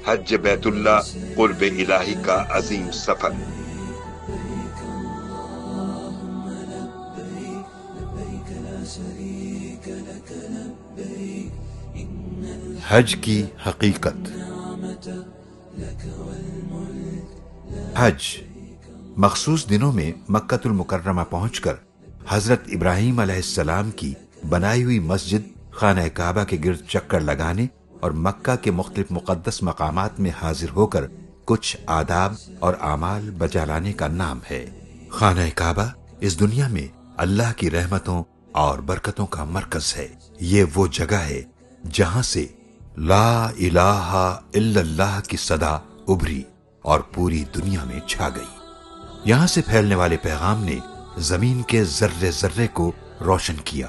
حج بیت اللہ قرب الہی کا عظیم سفر۔ حج کی حقیقت۔ حج مخصوص دنوں میں مکۃ المکرمہ پہنچ کر حضرت ابراہیم علیہ السلام کی بنائی ہوئی مسجد خانہ کعبہ کے گرد چکر لگانے اور مکہ کے مختلف مقدس مقامات میں حاضر ہو کر کچھ آداب اور اعمال بجا لانے کا نام ہے۔ خانہ کعبہ اس دنیا میں اللہ کی رحمتوں اور برکتوں کا مرکز ہے۔ یہ وہ جگہ ہے جہاں سے لا الہ الا اللہ کی صدا ابھری اور پوری دنیا میں چھا گئی۔ یہاں سے پھیلنے والے پیغام نے زمین کے ذرے ذرے کو روشن کیا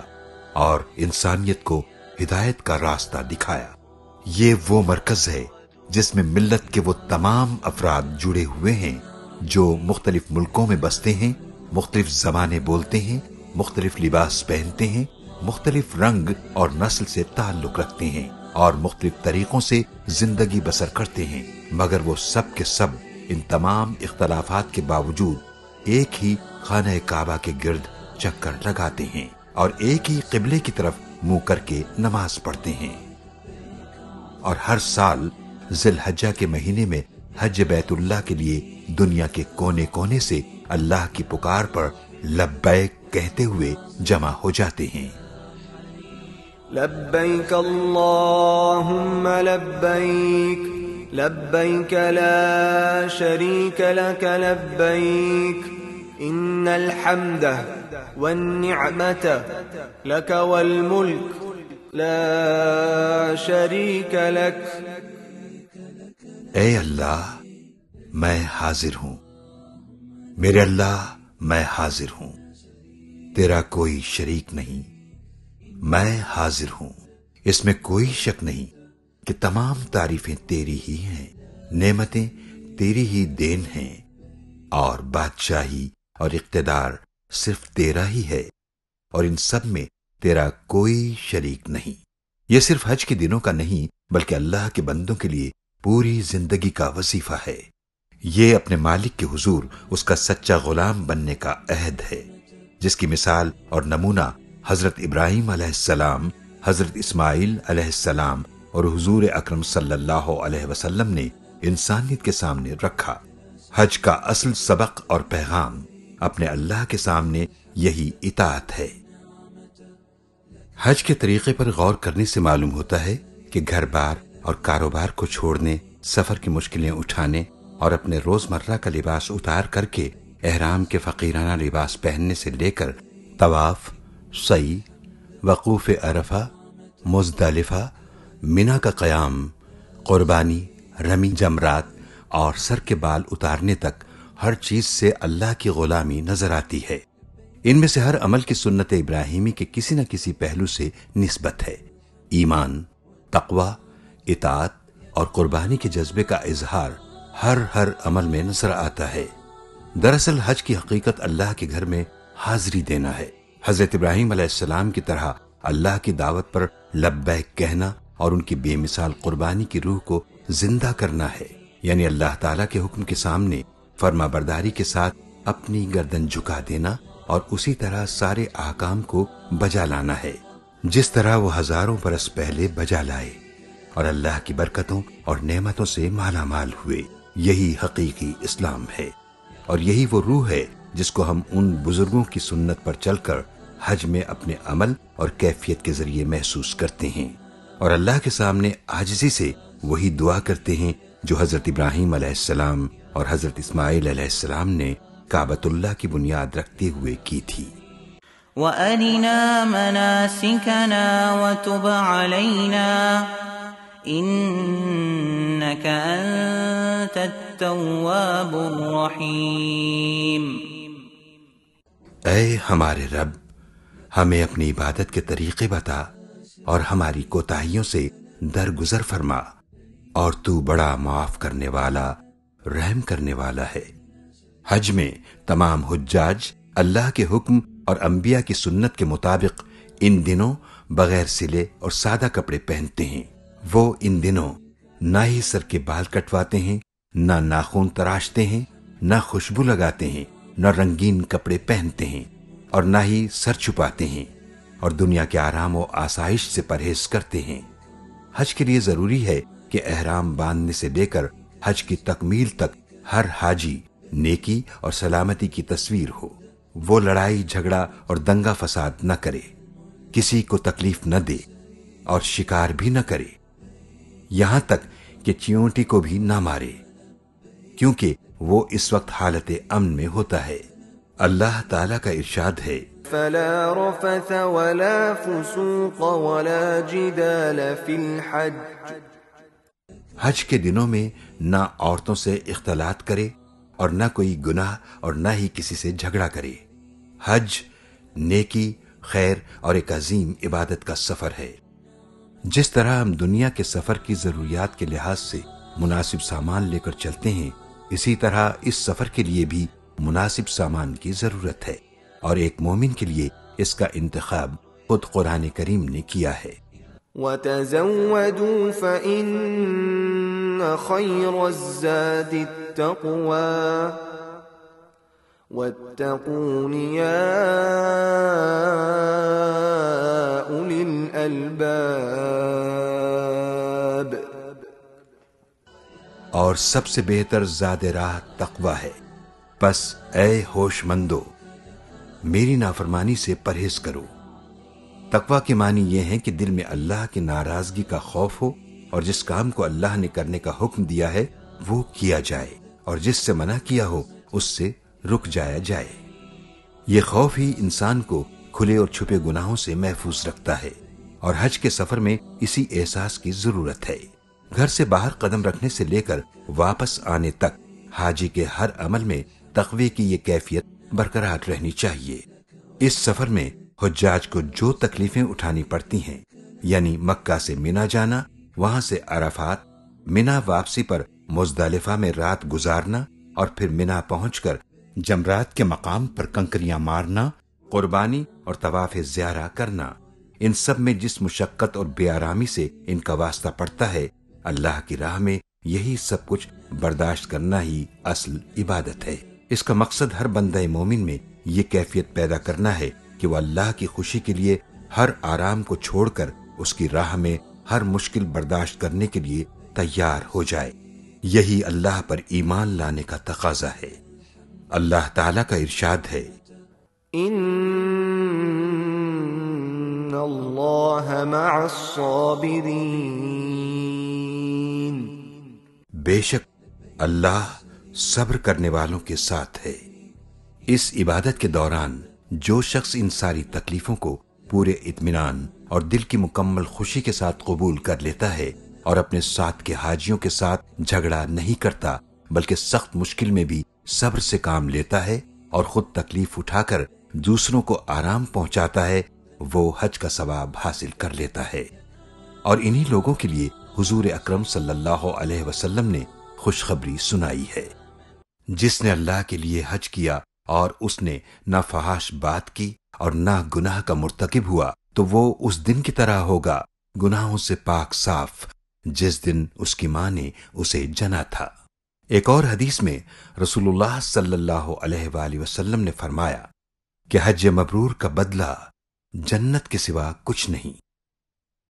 اور انسانیت کو ہدایت کا راستہ دکھایا۔ یہ وہ مرکز ہے جس میں ملت کے وہ تمام افراد جڑے ہوئے ہیں جو مختلف ملکوں میں بستے ہیں، مختلف زبانیں بولتے ہیں، مختلف لباس پہنتے ہیں، مختلف رنگ اور نسل سے تعلق رکھتے ہیں اور مختلف طریقوں سے زندگی بسر کرتے ہیں، مگر وہ سب کے سب ان تمام اختلافات کے باوجود ایک ہی خانہ کعبہ کے گرد چکر لگاتے ہیں اور ایک ہی قبلے کی طرف منہ کر کے نماز پڑھتے ہیں۔ اور ہر سال ذی الحجہ کے مہینے میں حج بیت اللہ کے لیے دنیا کے کونے کونے سے اللہ کی پکار پر لبیک کہتے ہوئے جمع ہو جاتے ہیں۔ لبیک اللہم لبیک لبیک لا شریک لک لبیک ان الحمد والنعمت لک والملک لا شریک لک۔ اے اللہ میں حاضر ہوں، میرے اللہ میں حاضر ہوں، تیرا کوئی شریک نہیں، میں حاضر ہوں، اس میں کوئی شک نہیں کہ تمام تعریفیں تیری ہی ہیں، نعمتیں تیری ہی دین ہیں اور بادشاہی اور اقتدار صرف تیرا ہی ہے اور ان سب میں تیرا کوئی شریک نہیں۔ یہ صرف حج کے دنوں کا نہیں بلکہ اللہ کے بندوں کے لیے پوری زندگی کا وظیفہ ہے۔ یہ اپنے مالک کے حضور اس کا سچا غلام بننے کا عہد ہے، جس کی مثال اور نمونہ حضرت ابراہیم علیہ السلام، حضرت اسماعیل علیہ السلام اور حضور اکرم صلی اللہ علیہ وسلم نے انسانیت کے سامنے رکھا۔ حج کا اصل سبق اور پیغام اپنے اللہ کے سامنے یہی اطاعت ہے۔ حج کے طریقے پر غور کرنے سے معلوم ہوتا ہے کہ گھر بار اور کاروبار کو چھوڑنے، سفر کی مشکلیں اٹھانے اور اپنے روزمرہ کا لباس اتار کر کے احرام کے فقیرانہ لباس پہننے سے لے کر طواف، سعی، وقوف عرفہ، مزدلفہ، منی کا قیام، قربانی، رمی جمرات اور سر کے بال اتارنے تک ہر چیز سے اللہ کی غلامی نظر آتی ہے۔ ان میں سے ہر عمل کی سنت ابراہیمی کے کسی نہ کسی پہلو سے نسبت ہے۔ ایمان، تقوی، اطاعت اور قربانی کے جذبے کا اظہار ہر عمل میں نظر آتا ہے۔ دراصل حج کی حقیقت اللہ کے گھر میں حاضری دینا ہے۔ حضرت ابراہیم علیہ السلام کی طرح اللہ کی دعوت پر لبیک کہنا اور ان کی بے مثال قربانی کی روح کو زندہ کرنا ہے، یعنی اللہ تعالیٰ کے حکم کے سامنے فرما برداری کے ساتھ اپنی گردن جھکا دینا اور اسی طرح سارے احکام کو بجا لانا ہے جس طرح وہ ہزاروں برس پہلے بجا لائے اور اللہ کی برکتوں اور نعمتوں سے مالا مال ہوئے۔ یہی حقیقی اسلام ہے اور یہی وہ روح ہے جس کو ہم ان بزرگوں کی سنت پر چل کر حج میں اپنے عمل اور کیفیت کے ذریعے محسوس کرتے ہیں اور اللہ کے سامنے عاجزی سے وہی دعا کرتے ہیں جو حضرت ابراہیم علیہ السلام اور حضرت اسماعیل علیہ السلام نے کعبۃ اللہ کی بنیاد رکھتے ہوئے کی تھی۔ وَأَرِنَا مَنَاسِكَنَا وَتُبْ عَلَيْنَا إِنَّكَ أَنْتَ التَّوَّابُ الرَّحِيمُ۔ اے ہمارے رب، ہمیں اپنی عبادت کے طریقے بتا اور ہماری کوتاہیوں سے درگزر فرما، اور تو بڑا معاف کرنے والا، رحم کرنے والا ہے۔ حج میں تمام حجاج اللہ کے حکم اور انبیاء کی سنت کے مطابق ان دنوں بغیر سلے اور سادہ کپڑے پہنتے ہیں۔ وہ ان دنوں نہ ہی سر کے بال کٹواتے ہیں، نہ ناخن تراشتے ہیں، نہ خوشبو لگاتے ہیں، نہ رنگین کپڑے پہنتے ہیں، اور نہ ہی سر چھپاتے ہیں، اور دنیا کے آرام و آسائش سے پرہیز کرتے ہیں۔ حج کے لیے ضروری ہے کہ احرام باندھنے سے لے کر حج کی تکمیل تک ہر حاجی نیکی اور سلامتی کی تصویر ہو۔ وہ لڑائی جھگڑا اور دنگا فساد نہ کرے، کسی کو تکلیف نہ دے اور شکار بھی نہ کرے، یہاں تک کہ چیونٹی کو بھی نہ مارے، کیونکہ وہ اس وقت حالت امن میں ہوتا ہے۔ اللہ تعالیٰ کا ارشاد ہے، فلا رفث ولا فسوق ولا جدال فی الحج۔ حج کے دنوں میں نہ عورتوں سے اختلاط کرے اور نہ کوئی گناہ اور نہ ہی کسی سے جھگڑا کرے۔ حج نیکی، خیر اور ایک عظیم عبادت کا سفر ہے۔ جس طرح ہم دنیا کے سفر کی ضروریات کے لحاظ سے مناسب سامان لے کر چلتے ہیں، اسی طرح اس سفر کے لیے بھی مناسب سامان کی ضرورت ہے، اور ایک مومن کے لیے اس کا انتخاب خود قرآن کریم نے کیا ہے۔ وَتَزَوَّدُوا فَإِنَّ خَيْرَ الزَّادِ التَّقْوَى وَاتَّقُونِ يَا أُولِي الْأَلْبَابِ۔ اور سب سے بہتر زاد راہ تقوی ہے، پس اے ہوش مندو میری نافرمانی سے پرہیز کرو۔ تقوی کے معنی یہ ہے کہ دل میں اللہ کی ناراضگی کا خوف ہو، اور جس کام کو اللہ نے کرنے کا حکم دیا ہے وہ کیا جائے، اور جس سے منع کیا ہو اس سے رک جایا جائے۔ یہ خوف ہی انسان کو کھلے اور چھپے گناہوں سے محفوظ رکھتا ہے، اور حج کے سفر میں اسی احساس کی ضرورت ہے۔ گھر سے باہر قدم رکھنے سے لے کر واپس آنے تک حاجی کے ہر عمل میں تقوی کی یہ کیفیت برقرار رہنی چاہیے۔ اس سفر میں حجاج کو جو تکلیفیں اٹھانی پڑتی ہیں، یعنی مکہ سے منا جانا، وہاں سے عرفات، منا واپسی پر مزدلفہ میں رات گزارنا، اور پھر منا پہنچ کر جمرات کے مقام پر کنکریاں مارنا، قربانی اور طواف زیارہ کرنا، ان سب میں جس مشقت اور بے آرامی سے ان کا واسطہ پڑتا ہے، اللہ کی راہ میں یہی سب کچھ برداشت کرنا ہی اصل عبادت ہے۔ اس کا مقصد ہر بندہ مومن میں یہ کیفیت پیدا کرنا ہے کہ وہ اللہ کی خوشی کے لیے ہر آرام کو چھوڑ کر اس کی راہ میں ہر مشکل برداشت کرنے کے لیے تیار ہو جائے۔ یہی اللہ پر ایمان لانے کا تقاضا ہے۔ اللہ تعالیٰ کا ارشاد ہے، ان اللہ مع الصابرین۔ بے شک اللہ صبر کرنے والوں کے ساتھ ہے۔ اس عبادت کے دوران جو شخص ان ساری تکلیفوں کو پورے اطمینان اور دل کی مکمل خوشی کے ساتھ قبول کر لیتا ہے، اور اپنے ساتھ کے حاجیوں کے ساتھ جھگڑا نہیں کرتا، بلکہ سخت مشکل میں بھی صبر سے کام لیتا ہے اور خود تکلیف اٹھا کر دوسروں کو آرام پہنچاتا ہے، وہ حج کا ثواب حاصل کر لیتا ہے۔ اور انہی لوگوں کے لیے حضور اکرم صلی اللہ علیہ وسلم نے خوشخبری سنائی ہے۔ جس نے اللہ کے لیے حج کیا اور اس نے نہ فحش بات کی اور نہ گناہ کا مرتکب ہوا، تو وہ اس دن کی طرح ہوگا، گناہوں سے پاک صاف، جس دن اس کی ماں نے اسے جنا تھا۔ ایک اور حدیث میں رسول اللہ صلی اللہ علیہ وآلہ وسلم نے فرمایا کہ حج مبرور کا بدلہ جنت کے سوا کچھ نہیں۔